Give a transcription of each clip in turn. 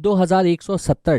2170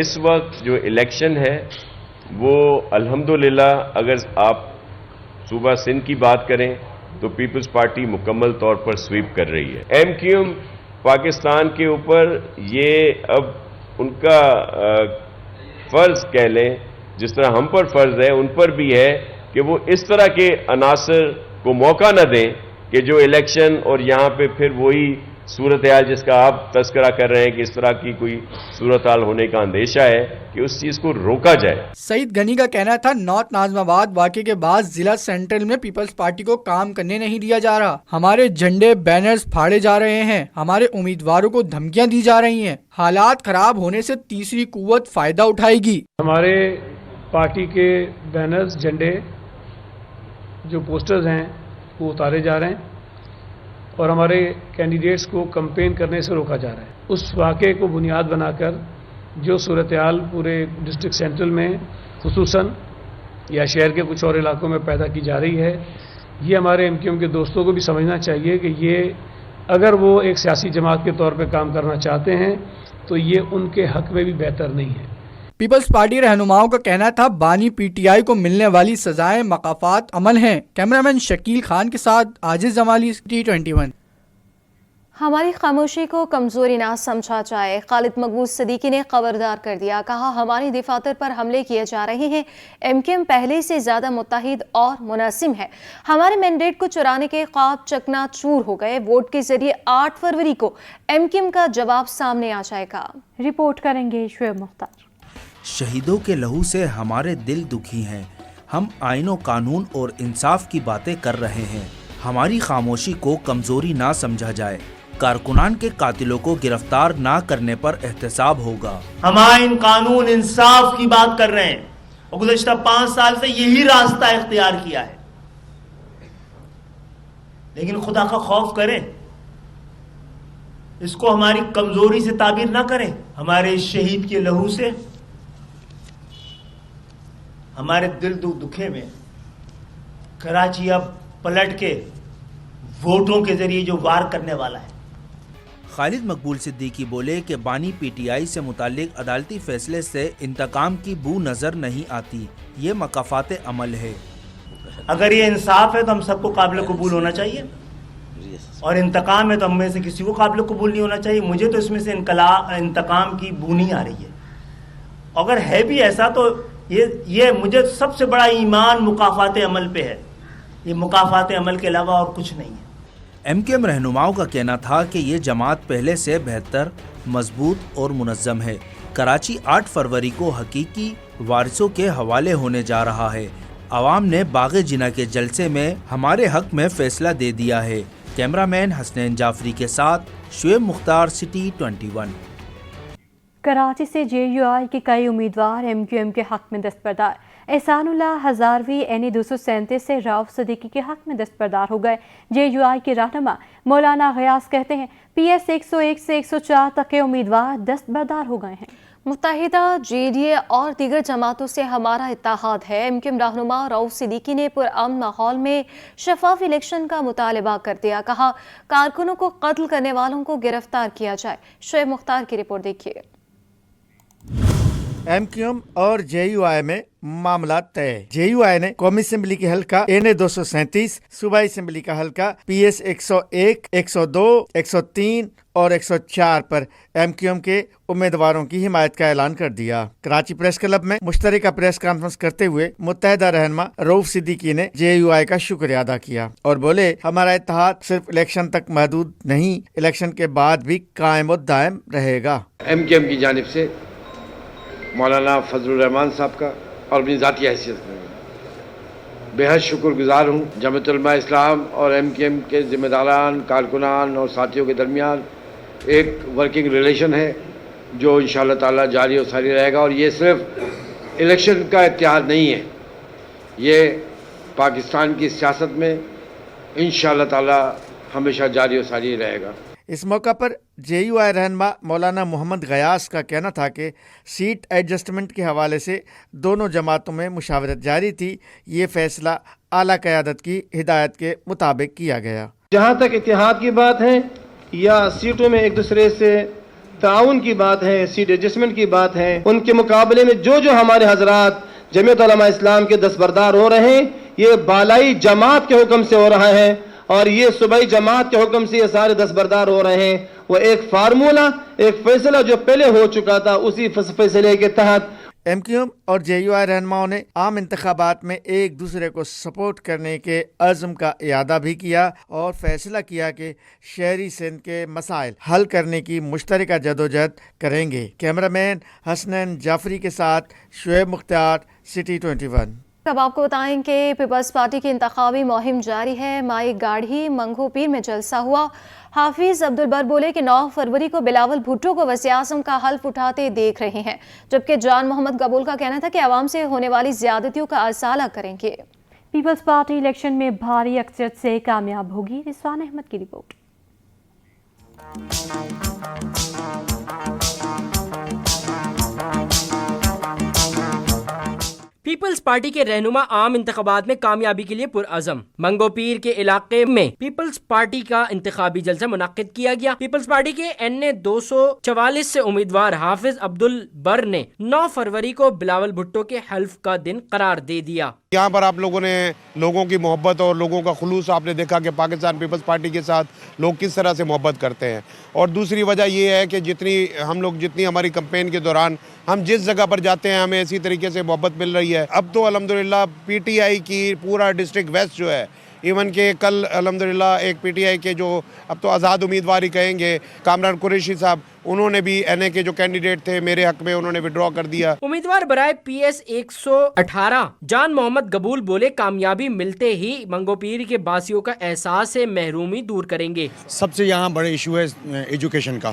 اس وقت جو الیکشن ہے وہ الحمدللہ اگر آپ صوبہ سندھ کی بات کریں تو پیپلز پارٹی مکمل طور پر سویپ کر رہی ہے. ایم کیو ایم پاکستان کے اوپر یہ اب ان کا فرض کہہ لیں، جس طرح ہم پر فرض ہے ان پر بھی ہے کہ وہ اس طرح کے عناصر کو موقع نہ دیں کہ جو الیکشن اور یہاں پہ پھر وہی صورتحال جس کا آپ تذکرہ کر رہے ہیں کہ اس طرح کی کوئی صورتحال ہونے کا اندیشہ ہے کہ اس چیز کو روکا جائے. سعید غنی کا کہنا تھا نارتھ ناظم آباد واقعے کے بعد ضلع سینٹرل میں پیپلز پارٹی کو کام کرنے نہیں دیا جا رہا. ہمارے جھنڈے بینرز پھاڑے جا رہے ہیں، ہمارے امیدواروں کو دھمکیاں دی جا رہی ہیں. حالات خراب ہونے سے تیسری قوت فائدہ اٹھائے گی. ہمارے پارٹی کے بینرز، جھنڈے، جو پوسٹرز ہیں وہ اتارے جا رہے ہیں اور ہمارے کینڈیڈیٹس کو کمپین کرنے سے روکا جا رہا ہے. اس واقعے کو بنیاد بنا کر جو صورتحال پورے ڈسٹرکٹ سینٹرل میں خصوصاً یا شہر کے کچھ اور علاقوں میں پیدا کی جا رہی ہے، یہ ہمارے ایم کیو ایم کے دوستوں کو بھی سمجھنا چاہیے کہ یہ اگر وہ ایک سیاسی جماعت کے طور پہ کام کرنا چاہتے ہیں تو یہ ان کے حق میں بھی بہتر نہیں ہے. پیپلز پارٹی رہنماؤں کا کہنا تھا بانی پی ٹی آئی کو ملنے والی سزائیں مقافات عمل ہیں. کیمرامین شکیل خان کے ساتھ عاجز جمالی، T21. ہماری خاموشی کو کمزوری نہ سمجھا جائے، خالد مقبول صدیقی نے خبردار کر دیا. کہا ہماری دفاتر پر حملے کیے جا رہے ہیں. ایم کیو ایم پہلے سے زیادہ متحد اور منظم ہے. ہمارے مینڈیٹ کو چرانے کے خواب چکنا چور ہو گئے. ووٹ کے ذریعے 8 فروری کو ایم کیو ایم کا جواب سامنے آ جائے گا. رپورٹ کریں گے شعیب مختار. شہیدوں کے لہو سے ہمارے دل دکھی ہیں. ہم آئین و قانون اور انصاف کی باتیں کر رہے ہیں. ہماری خاموشی کو کمزوری نہ سمجھا جائے. کارکنان کے قاتلوں کو گرفتار نہ کرنے پر احتساب ہوگا. ہم آئین قانون انصاف کی بات کر رہے ہیں اور گزشتہ 5 سال سے یہی راستہ اختیار کیا ہے. لیکن خدا کا خوف کریں، اس کو ہماری کمزوری سے تعبیر نہ کریں. ہمارے شہید کے لہو سے ہمارے دل دکھے میں کراچی اب پلٹ کے ووٹوں کے ذریعے جو وار کرنے والا ہے. خالد مقبول صدیقی بولے کہ بانی پی ٹی آئی سے متعلق عدالتی فیصلے سے انتقام کی بو نظر نہیں آتی. یہ مقافات عمل ہے. اگر یہ انصاف ہے تو ہم سب کو قابل قبول ہونا چاہیے، اور انتقام ہے تو ہم میں سے کسی کو قابل قبول نہیں ہونا چاہیے. مجھے تو اس میں سے انتقام کی بو نہیں آ رہی ہے. اگر ہے بھی ایسا تو یہ مجھے سب سے بڑا ایمان مقافات عمل پہ ہے. یہ مقافات عمل کے علاوہ اور کچھ نہیں ہے. ایم کیو ایم رہنماؤں کا کہنا تھا کہ یہ جماعت پہلے سے بہتر، مضبوط اور منظم ہے. کراچی 8 فروری کو حقیقی وارثوں کے حوالے ہونے جا رہا ہے. عوام نے باغ جناح کے جلسے میں ہمارے حق میں فیصلہ دے دیا ہے. کیمرامین حسنین جعفری کے ساتھ شعیب مختار، سٹی 21. کراچی سے جے یو آئی کے کئی امیدوار ایم کیو ایم کے حق میں دستبردار. احسان اللہ ہزاروی این 237 سے راؤف صدیقی کے حق میں دستبردار ہو گئے. جے یو آئی کے رہنما مولانا غیاث کہتے ہیں پی ایس 101 سے 104 تک کے امیدوار دستبردار ہو گئے ہیں. متحدہ جے ڈی اے اور دیگر جماعتوں سے ہمارا اتحاد ہے. ایم کیو ایم رہنما راؤف صدیقی نے پرامن ماحول میں شفاف الیکشن کا مطالبہ کر دیا. کہا کارکنوں کو قتل کرنے والوں کو گرفتار کیا جائے. شعیب مختار کی رپورٹ دیکھیے. ایم کیو ایم اور جے یو آئی میں معاملات طے. جے یو آئی نے قومی اسمبلی کے حلقہ این 237، صوبائی اسمبلی کا حلقہ پی ایس 101، 102، 103 اور 104 پر ایم کیو ایم کے امیدواروں کی حمایت کا اعلان کر دیا. کراچی پریس کلب میں مشترکہ پریس کانفرنس کرتے ہوئے متحدہ رہنما رؤوف صدیقی نے جے یو آئی کا شکریہ ادا کیا اور بولے ہمارا اتحاد صرف الیکشن تک محدود نہیں، الیکشن کے بعد بھی قائم و دائم رہے گا. ایم کیو ایم کی جانب سے مولانا فضل الرحمان صاحب کا اور اپنی ذاتی حیثیت میں بے حد شکر گزار ہوں. جمعیت علماء اسلام اور ایم کیو ایم کے ذمہ داران، کارکنان اور ساتھیوں کے درمیان ایک ورکنگ ریلیشن ہے جو انشاءاللہ تعالی جاری و ساری رہے گا. اور یہ صرف الیکشن کا اتحاد نہیں ہے، یہ پاکستان کی سیاست میں انشاءاللہ تعالی ہمیشہ جاری و ساری رہے گا. اس موقع پر جے یو آئی رہنما مولانا محمد غیاث کا کہنا تھا کہ سیٹ ایڈجسٹمنٹ کے حوالے سے دونوں جماعتوں میں مشاورت جاری تھی. یہ فیصلہ اعلیٰ قیادت کی ہدایت کے مطابق کیا گیا. جہاں تک اتحاد کی بات ہے یا سیٹوں میں ایک دوسرے سے تعاون کی بات ہے, سیٹ ایڈجسٹمنٹ کی بات ہے, ان کے مقابلے میں جو ہمارے حضرات جمعیت علماء اسلام کے دستبردار ہو رہے ہیں, یہ بالائی جماعت کے حکم سے ہو رہا ہے, اور یہ صوبائی جماعت کے حکم سے یہ سارے دستبردار ہو رہے ہیں. وہ ایک فارمولہ, ایک فیصلہ جو پہلے ہو چکا تھا, اسی فیصلے کے تحت ایم کیو ایم اور جے یو آئی رہنماؤں نے عام انتخابات میں ایک دوسرے کو سپورٹ کرنے کے عزم کا اعادہ بھی کیا اور فیصلہ کیا کہ شہری سندھ کے مسائل حل کرنے کی مشترکہ جدوجہد کریں گے. کیمرہ مین حسنین جعفری کے ساتھ شعیب مختار, سٹی 21. اب آپ کو بتائیں کہ پیپلز پارٹی کی انتخابی مہم جاری ہے. مائی گاڑھی منگو پیر میں جلسہ ہوا. حافظ عبدالبر بولے کہ 9 فروری کو بلاول بھٹو کو وزیر اعظم کا حلف اٹھاتے دیکھ رہے ہیں, جبکہ جان محمد قبول کا کہنا تھا کہ عوام سے ہونے والی زیادتیوں کا ازالہ کریں گے. پیپلز پارٹی الیکشن میں بھاری اکثریت سے کامیاب ہوگی. رضوان احمد کی رپورٹ. پیپلز پارٹی کے رہنما عام انتخابات میں کامیابی کے لیے پرعزم. منگو پیر کے علاقے میں پیپلز پارٹی کا انتخابی جلسہ منعقد کیا گیا. پیپلز پارٹی کے NA 244 سے امیدوار حافظ عبدالبر نے 9 فروری کو بلاول بھٹو کے حلف کا دن قرار دے دیا. یہاں پر آپ لوگوں نے لوگوں کی محبت اور لوگوں کا خلوص آپ نے دیکھا کہ پاکستان پیپلز پارٹی کے ساتھ لوگ کس طرح سے محبت کرتے ہیں. اور دوسری وجہ یہ ہے کہ جتنی ہماری کمپین کے دوران ہم جس جگہ پر جاتے ہیں ہمیں اسی طریقے سے محبت مل رہی ہے. اب تو الحمدللہ پی ٹی آئی کی پورا ڈسٹرکٹ ویسٹ جو ہے, ایون کہ کل الحمدللہ ایک پی ٹی آئی کے جو اب تو آزاد امیدواری کہیں گے, کامران قریشی صاحب, انہوں نے بھی NA کے جو کینڈیڈیٹ تھے میرے حق میں انہوں نے وڈرا کر دیا. امیدوار برائے PS 118 جان محمد قبول بولے کامیابی ملتے ہی منگو پیر کے باسیوں کا احساس سے محرومی دور کریں گے. سب سے یہاں بڑے ایشو ہے ایجوکیشن کا.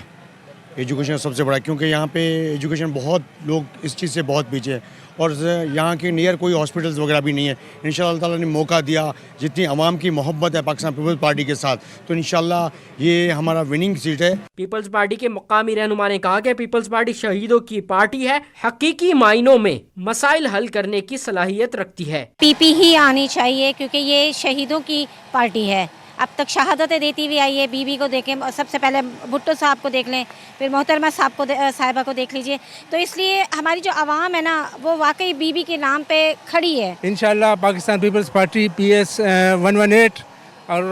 ایجوکیشن سب سے بڑا, کیونکہ یہاں پہ ایجوکیشن بہت لوگ اس چیز سے بہت پیچھے ہے, اور یہاں کے نیئر کوئی ہاسپٹلز وغیرہ بھی نہیں ہے. انشاءاللہ تعالیٰ نے موقع دیا, جتنی عوام کی محبت ہے پاکستان پیپلز پارٹی کے ساتھ, تو انشاءاللہ یہ ہمارا وننگ سیٹ ہے. پیپلز پارٹی کے مقامی رہنما نے کہا کہ پیپلز پارٹی شہیدوں کی پارٹی ہے, حقیقی معنوں میں مسائل حل کرنے کی صلاحیت رکھتی ہے. PP ہی آنی چاہیے کیونکہ یہ شہیدوں کی پارٹی ہے. اب تک شہادتیں دیتی ہوئی آئی ہے. بی کو دیکھیں, سب سے پہلے بھٹو صاحب کو دیکھ لیں, پھر محترمہ صاحبہ کو دیکھ لیجئے. تو اس لیے ہماری جو عوام ہے نا وہ واقعی بی کے نام پہ کھڑی ہے. انشاءاللہ پاکستان پیپلز پارٹی PS 118 اور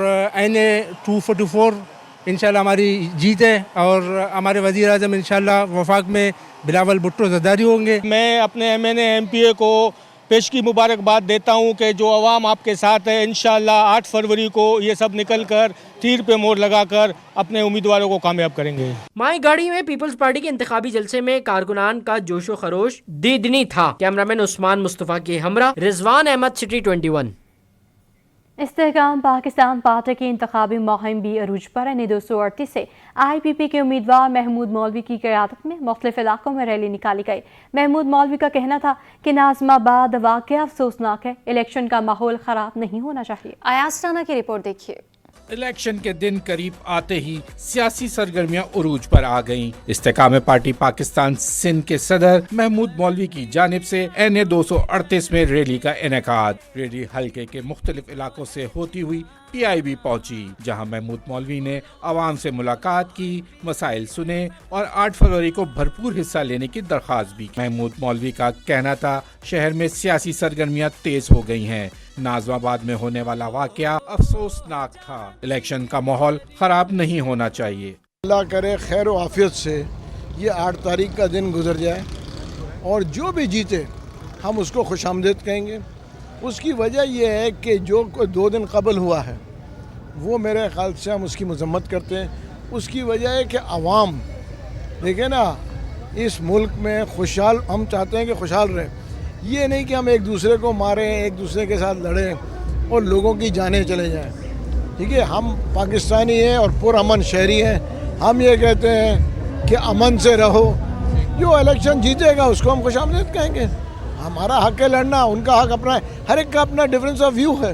NA 244 انشاءاللہ ہماری جیت ہے, اور ہمارے وزیر اعظم انشاءاللہ وفاق میں بلاول بھٹو زرداری ہوں گے. میں اپنے MNA MPA کو پیش کی مبارکباد دیتا ہوں کہ جو عوام آپ کے ساتھ ہے. انشاءاللہ 8 فروری کو یہ سب نکل کر تیر پہ مور لگا کر اپنے امیدواروں کو کامیاب کریں گے. مائی گاڑی میں پیپلز پارٹی کے انتخابی جلسے میں کارکنان کا جوش و خروش دیدنی تھا. کیمرامین عثمان مصطفیٰ کے ہمراہ رضوان احمد, سٹی 21. استحکام پاکستان پارٹی کی انتخابی مہم بھی عروج پر ہے. NA 238 سے IPP کے امیدوار محمود مولوی کی قیادت میں مختلف علاقوں میں ریلی نکالی گئی. محمود مولوی کا کہنا تھا کہ ناظم آباد واقعہ افسوسناک ہے, الیکشن کا ماحول خراب نہیں ہونا چاہیے. ایاز رانا کی رپورٹ دیکھیے. الیکشن کے دن قریب آتے ہی سیاسی سرگرمیاں عروج پر آ گئیں. استحکام پارٹی پاکستان سندھ کے صدر محمود مولوی کی جانب سے NA 238 میں ریلی کا انعقاد. ریلی حلقے کے مختلف علاقوں سے ہوتی ہوئی PIB پہنچی, جہاں محمود مولوی نے عوام سے ملاقات کی, مسائل سنے اور 8 فروری کو بھرپور حصہ لینے کی درخواست بھی کی. محمود مولوی کا کہنا تھا شہر میں سیاسی سرگرمیاں تیز ہو گئی ہیں. ناظم آباد میں ہونے والا واقعہ افسوسناک تھا. الیکشن کا ماحول خراب نہیں ہونا چاہیے. اللہ کرے خیر و عافیت سے یہ 8 تاریخ کا دن گزر جائے, اور جو بھی جیتے ہم اس کو خوش آمدید کہیں گے. اس کی وجہ یہ ہے کہ جو 2 دن قبل ہوا ہے وہ میرے خیال سے ہم اس کی مذمت کرتے ہیں. اس کی وجہ ہے کہ عوام دیکھیں نا, اس ملک میں خوشحال, ہم چاہتے ہیں کہ خوشحال رہے. یہ نہیں کہ ہم ایک دوسرے کو ماریں, ایک دوسرے کے ساتھ لڑیں اور لوگوں کی جانیں چلے جائیں. ٹھیک ہے, ہم پاکستانی ہیں اور پرامن شہری ہیں. ہم یہ کہتے ہیں کہ امن سے رہو. جو الیکشن جیتے گا اس کو ہم خوش آمدید کہیں گے. ہمارا حق ہے لڑنا, ان کا حق اپنا ہے, ہر ایک کا اپنا ڈفرینس آف ویو ہے.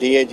DAG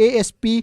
ASP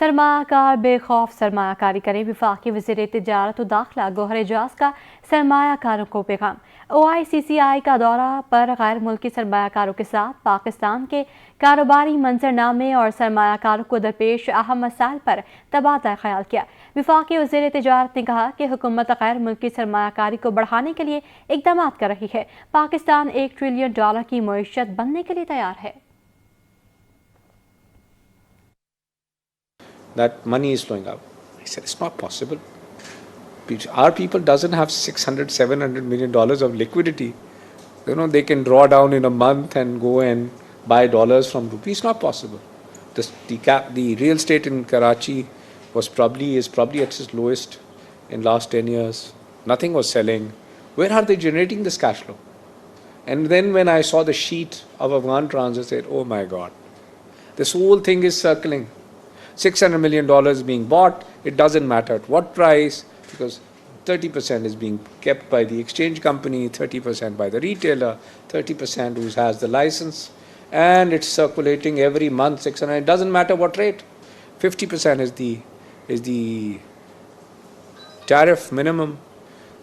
سرمایہ کار بے خوف سرمایہ کاری کریں، وفاقی وزیر تجارت و داخلہ گوہر اعجاز کا سرمایہ کاروں کو پیغام۔ OICCI کا دورہ پر غیر ملکی سرمایہ کاروں کے ساتھ پاکستان کے کاروباری منظرنامے اور سرمایہ کاروں کو درپیش اہم مسائل پر تبادلہ خیال کیا۔ وفاقی وزیر تجارت نے کہا کہ حکومت غیر ملکی سرمایہ کاری کو بڑھانے کے لیے اقدامات کر رہی ہے۔ پاکستان $1 ٹریلین کی معیشت بننے کے لیے تیار ہے۔ That money is flowing out. I said, it's not possible. Our people doesn't have $600, $700 million of liquidity. You know, they can draw down in a month and go and buy dollars from rupees. It's not possible. The real estate in Karachi is probably at its lowest in last 10 years. Nothing was selling. Where are they generating this cash flow? And then when I saw the sheet of Afghan Trans, I said, oh my God, this whole thing is circling. $600 million being bought, it doesn't matter at what price, because 30% is being kept by the exchange company, 30% by the retailer, 30% who has the license, and it's circulating every month 600. It doesn't matter what rate. 50% is the tariff minimum,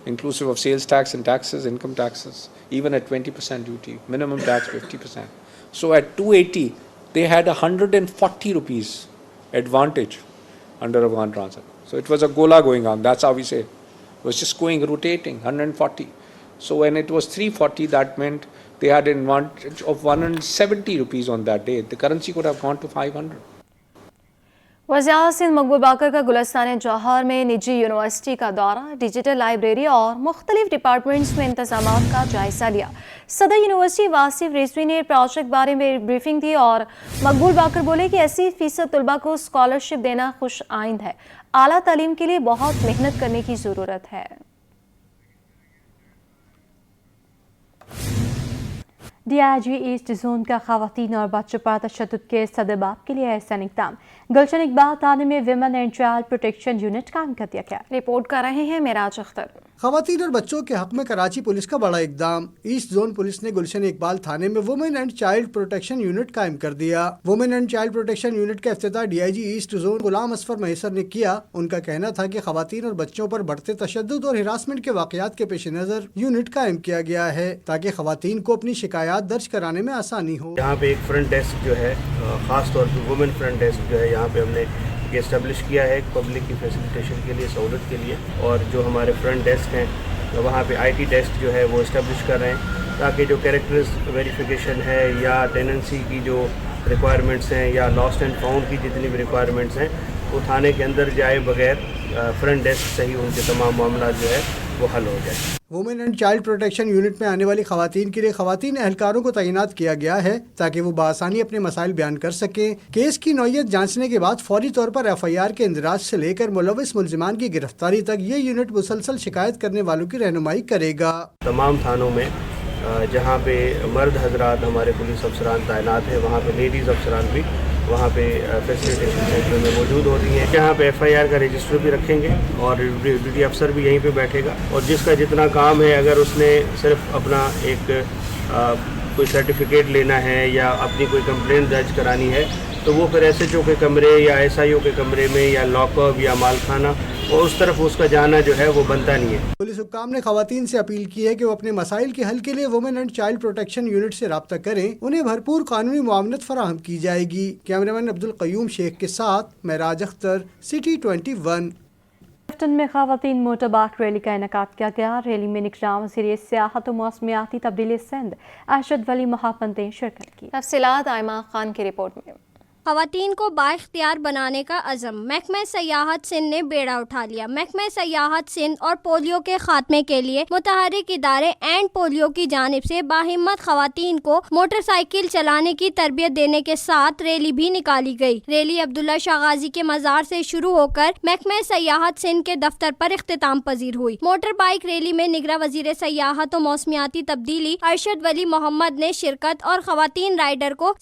inclusive of sales tax and taxes, income taxes, even at 20% duty, minimum tax 50%. So at 280, they had 140 rupees advantage under Afghan Transit. So it was a gola going on. That's how we say it. It was just going, rotating, 140. So when it was 340, that meant they had an advantage of 170 rupees on that day. The currency could have gone to 500. وزیر سندھ مقبول باقر کا گلستان جوہر میں نجی university کا دورہ، digital library اور مختلف departments میں انتظامات کا جائزہ لیا۔ صدر یونیورسٹی واصف رضوی نے پروجیکٹ بارے میں بریفنگ دی اور مقبول باقر بولے کہ 80% طلباء کو اسکالرشپ دینا خوش آئند ہے۔ اعلیٰ تعلیم کے لیے بہت محنت کرنے کی ضرورت ہے۔ DIG ایسٹ زون کا خواتین اور بچوں پر تشدد کے سدباب کے لیے احسن اقدام۔ گلشن اقبال تھانے میں women and child protection unit قائم کر دیا گیا۔ رپورٹ کر رہے ہیں معراج اختر۔ خواتین اور بچوں کے حق میں کراچی پولیس کا بڑا اقدام۔ ایسٹ زون پولیس نے گلشن اقبال تھانے میں women and child protection unit قائم کر دیا۔ Women and child protection unit کا افتتاح DIG ایسٹ زون غلام اصفر میسر نے کیا۔ ان کا کہنا تھا کہ خواتین اور بچوں پر بڑھتے تشدد اور ہراسمنٹ کے واقعات کے پیش نظر یونٹ قائم کیا گیا ہے تاکہ خواتین کو اپنی شکایات درج کرانے میں آسانی ہو۔ یہاں پہ ایک فرنٹ ڈیسک جو ہے، خاص طور پہ وومن فرنٹ ڈیسک جو ہے، یہاں پہ ہم نے یہ اسٹیبلش کیا ہے پبلک کی فیسیلیٹیشن کے لیے، سہولت کے لیے، اور جو ہمارے فرنٹ ڈیسک ہیں وہاں پہ IT ڈیسک جو ہے وہ اسٹیبلش کر رہے ہیں تاکہ جو کیریکٹرز ویریفیکیشن ہے یا ٹیننسی کی جو ریکوائرمنٹس ہیں یا لاسٹ اینڈ فاؤنڈ کی جتنی بھی ریکوائرمنٹس ہیں وہ تھانے کے اندر جائے بغیر فرنٹ ڈیسک سے ہی ان کے تمام معاملات جو ہے وہ حل ہو جائے۔ Women and child protection unit میں آنے والی خواتین کے لیے خواتین اہلکاروں کو تعینات کیا گیا ہے تاکہ وہ بآسانی اپنے مسائل بیان کر سکیں۔ کیس کی نوعیت جانچنے کے بعد فوری طور پر FIR کے اندراج سے لے کر ملوث ملزمان کی گرفتاری تک یہ یونٹ مسلسل شکایت کرنے والوں کی رہنمائی کرے گا۔ تمام تھانوں میں جہاں پہ مرد حضرات ہمارے پولیس افسران تعینات ہیں وہاں پہ لیڈیز افسران بھی وہاں پہ فیسیلیٹیشن سینٹر میں موجود ہوتی ہیں، جہاں پہ FIR کا رجسٹر بھی رکھیں گے اور ڈیوٹی افسر بھی یہیں پہ بیٹھے گا، اور جس کا جتنا کام ہے اگر اس نے صرف اپنا ایک کوئی سرٹیفکیٹ لینا ہے یا اپنی کوئی کمپلینٹ درج کرانی ہے تو وہ پھر SHO کے کمرے یا SIO کے کمرے میں یا لاک اپ یا مال خانہ اور اس طرف اس کا جانا جو ہے وہ بنتا نہیں ہے۔ پولیس حکام نے خواتین سے اپیل کی ہے کہ وہ اپنے مسائل کے حل کے لیے women and child protection unit سے رابطہ کریں، انہیں بھرپور قانونی معاونت فراہم کی جائے گی۔ کیمرامین عبدالقیوم شیخ کے ساتھ معراج اختر، سٹی 21۔ میں خواتین موٹر بائیک ریلی کا انعقاد کیا گیا۔ ریلی میں نگراں وزیر سیاحت و موسمیاتی تبدیلی سندھ ارشد ولی محافظ نے شرکت کی۔ تفصیلات آئمہ خان کی رپورٹ میں۔ خواتین کو بااختیار بنانے کا عزم، محکمہ سیاحت سندھ نے بیڑا اٹھا لیا۔ محکمہ سیاحت سندھ اور پولیو کے خاتمے کے لیے متحرک ادارے اینڈ پولیو کی جانب سے باہمت خواتین کو موٹر سائیکل چلانے کی تربیت دینے کے ساتھ ریلی بھی نکالی گئی۔ ریلی عبداللہ شاہ غازی کے مزار سے شروع ہو کر محکمہ سیاحت سندھ کے دفتر پر اختتام پذیر ہوئی۔ موٹر بائیک ریلی میں نگراں وزیر سیاحت و موسمیاتی تبدیلی ارشد ولی محمد نے شرکت اور خواتین رائڈر کو